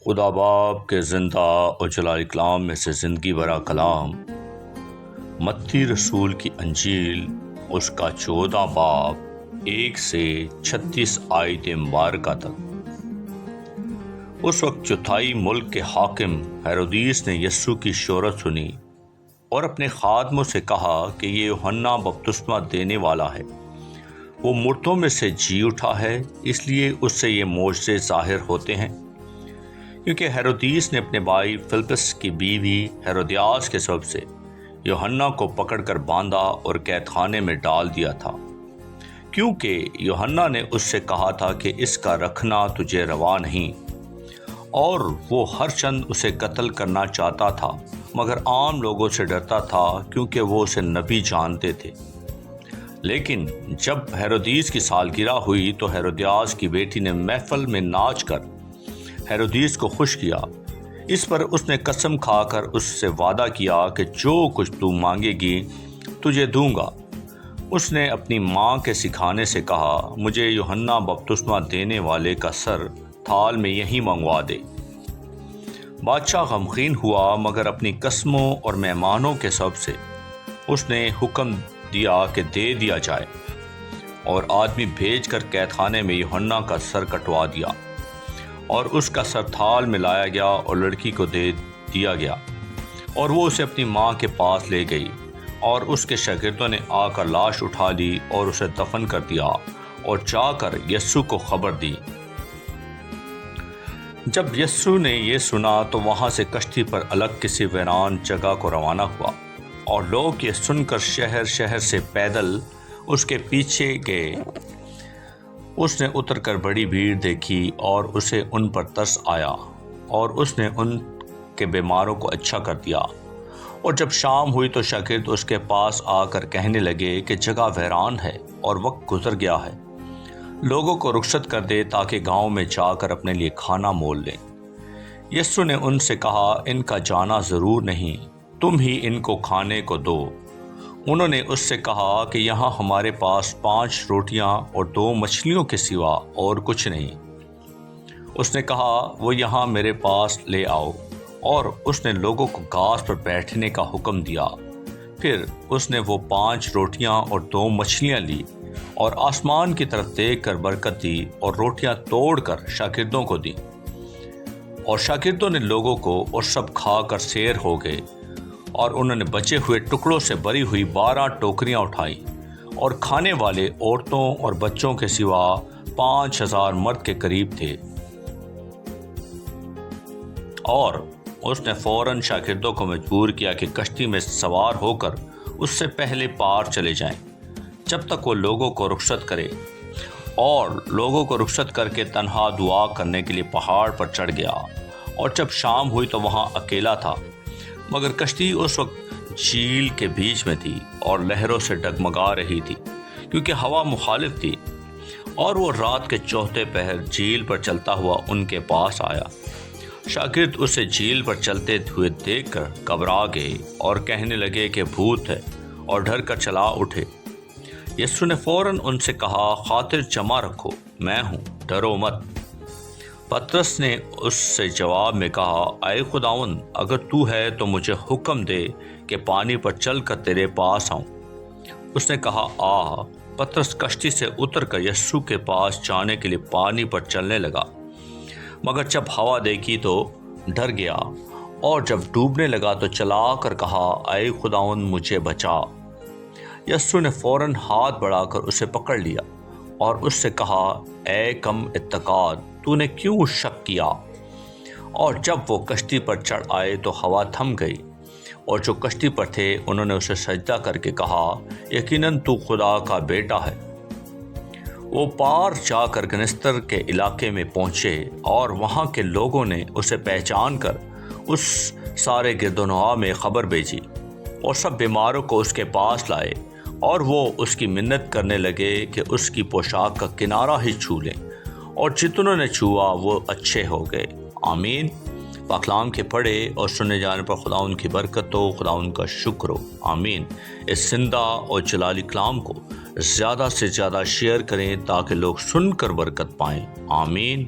خدا باپ کے زندہ اور جلال کلام میں سے زندگی بھرا کلام، متی رسول کی انجیل اس کا 14 باب 1 سے 36 آیت مبارکہ تک۔ اس وقت چوتھائی ملک کے حاکم ہیرودیس نے یسوع کی شہرت سنی اور اپنے خادموں سے کہا کہ یہ یوحنا بپتسمہ دینے والا ہے، وہ مردوں میں سے جی اٹھا ہے، اس لیے اس سے یہ معجزے ظاہر ہوتے ہیں۔ کیونکہ ہیرودیس نے اپنے بھائی فلپس کی بیوی ہیرودیاس کے سبب سے یوحنا کو پکڑ کر باندھا اور قید خانے میں ڈال دیا تھا، کیونکہ یوحنا نے اس سے کہا تھا کہ اس کا رکھنا تجھے روا نہیں، اور وہ ہر چند اسے قتل کرنا چاہتا تھا، مگر عام لوگوں سے ڈرتا تھا کیونکہ وہ اسے نبی جانتے تھے۔ لیکن جب ہیرودیس کی سالگرہ ہوئی تو ہیرودیاس کی بیٹی نے محفل میں ناچ کر ہیرودیس کو خوش کیا۔ اس پر اس نے قسم کھا کر اس سے وعدہ کیا کہ جو کچھ تو مانگے گی تجھے دوں گا۔ اس نے اپنی ماں کے سکھانے سے کہا، مجھے یوحنا بپتسمہ دینے والے کا سر تھال میں یہیں منگوا دے۔ بادشاہ غمگین ہوا، مگر اپنی قسموں اور مہمانوں کے سبب سے اس نے حکم دیا کہ دے دیا جائے، اور آدمی بھیج کر قید خانے میں یوحنا کا سر کٹوا دیا، اور اس کا سر تھال میں لایا گیا اور لڑکی کو دے دیا گیا، اور وہ اسے اپنی ماں کے پاس لے گئی، اور اس کے شاگردوں نے آ کر لاش اٹھا لی اور اسے دفن کر دیا، اور جا کر یسوع کو خبر دی۔ جب یسوع نے یہ سنا تو وہاں سے کشتی پر الگ کسی ویران جگہ کو روانہ ہوا، اور لوگ یہ سن کر شہر شہر سے پیدل اس کے پیچھے گئے۔ اس نے اتر کر بڑی بھیڑ دیکھی اور اسے ان پر ترس آیا، اور اس نے ان کے بیماروں کو اچھا کر دیا۔ اور جب شام ہوئی تو شاگرد اس کے پاس آ کر کہنے لگے کہ جگہ ویران ہے اور وقت گزر گیا ہے، لوگوں کو رخصت کر دے تاکہ گاؤں میں جا کر اپنے لیے کھانا مول لیں۔ یسوع نے ان سے کہا، ان کا جانا ضرور نہیں، تم ہی ان کو کھانے کو دو۔ انہوں نے اس سے کہا کہ یہاں ہمارے پاس 5 روٹیاں اور 2 مچھلیوں کے سوا اور کچھ نہیں۔ اس نے کہا، وہ یہاں میرے پاس لے آؤ، اور اس نے لوگوں کو گھاس پر بیٹھنے کا حکم دیا۔ پھر اس نے وہ 5 روٹیاں اور 2 مچھلیاں لی، اور آسمان کی طرف دیکھ کر برکت دی، اور روٹیاں توڑ کر شاگردوں کو دی، اور شاگردوں نے لوگوں کو، اور سب کھا کر سیر ہو گئے۔ اور انہوں نے بچے ہوئے ٹکڑوں سے بھری ہوئی 12 ٹوکریاں اٹھائیں، اور کھانے والے عورتوں اور بچوں کے سوا 5000 مرد کے قریب تھے۔ اور اس نے فوراً شاگردوں کو مجبور کیا کہ کشتی میں سوار ہو کر اس سے پہلے پار چلے جائیں، جب تک وہ لوگوں کو رخصت کرے، اور لوگوں کو رخصت کر کے تنہا دعا کرنے کے لیے پہاڑ پر چڑھ گیا۔ اور جب شام ہوئی تو وہاں اکیلا تھا، مگر کشتی اس وقت جھیل کے بیچ میں تھی اور لہروں سے ڈگمگا رہی تھی، کیونکہ ہوا مخالف تھی۔ اور وہ رات کے چوتھے پہر جھیل پر چلتا ہوا ان کے پاس آیا۔ شاگرد اسے جھیل پر چلتے ہوئے دیکھ کر گھبرا گئے اور کہنے لگے کہ بھوت ہے، اور ڈر کر چلا اٹھے۔ یسوع نے فوراً ان سے کہا، خاطر جمع رکھو، میں ہوں، ڈرو مت۔ پطرس نے اس سے جواب میں کہا، اے خداوند، اگر تو ہے تو مجھے حکم دے کہ پانی پر چل کر تیرے پاس آؤں۔ اس نے کہا، آ۔ پطرس کشتی سے اتر کر یسوع کے پاس جانے کے لیے پانی پر چلنے لگا، مگر جب ہوا دیکھی تو ڈر گیا، اور جب ڈوبنے لگا تو چلا کر کہا، اے خداوند، مجھے بچا۔ یسوع نے فوراً ہاتھ بڑھا کر اسے پکڑ لیا، اور اس سے کہا، اے کم اعتقاد، تو نے کیوں شک کیا؟ اور جب وہ کشتی پر چڑھ آئے تو ہوا تھم گئی، اور جو کشتی پر تھے انہوں نے اسے سجدہ کر کے کہا، یقیناً تو خدا کا بیٹا ہے۔ وہ پار جا کر گنستر کے علاقے میں پہنچے، اور وہاں کے لوگوں نے اسے پہچان کر اس سارے گرد و نواح میں خبر بھیجی، اور سب بیماروں کو اس کے پاس لائے، اور وہ اس کی منت کرنے لگے کہ اس کی پوشاک کا کنارہ ہی چھو لیں، اور جتنوں نے چھوا وہ اچھے ہو گئے۔ آمین۔ پاکلام کے پڑھے اور سننے جانے پر خداوند کی برکت ہو، خداوند کا شکر ہو۔ آمین۔ اس زندہ اور جلالی کلام کو زیادہ سے زیادہ شیئر کریں تاکہ لوگ سن کر برکت پائیں۔ آمین۔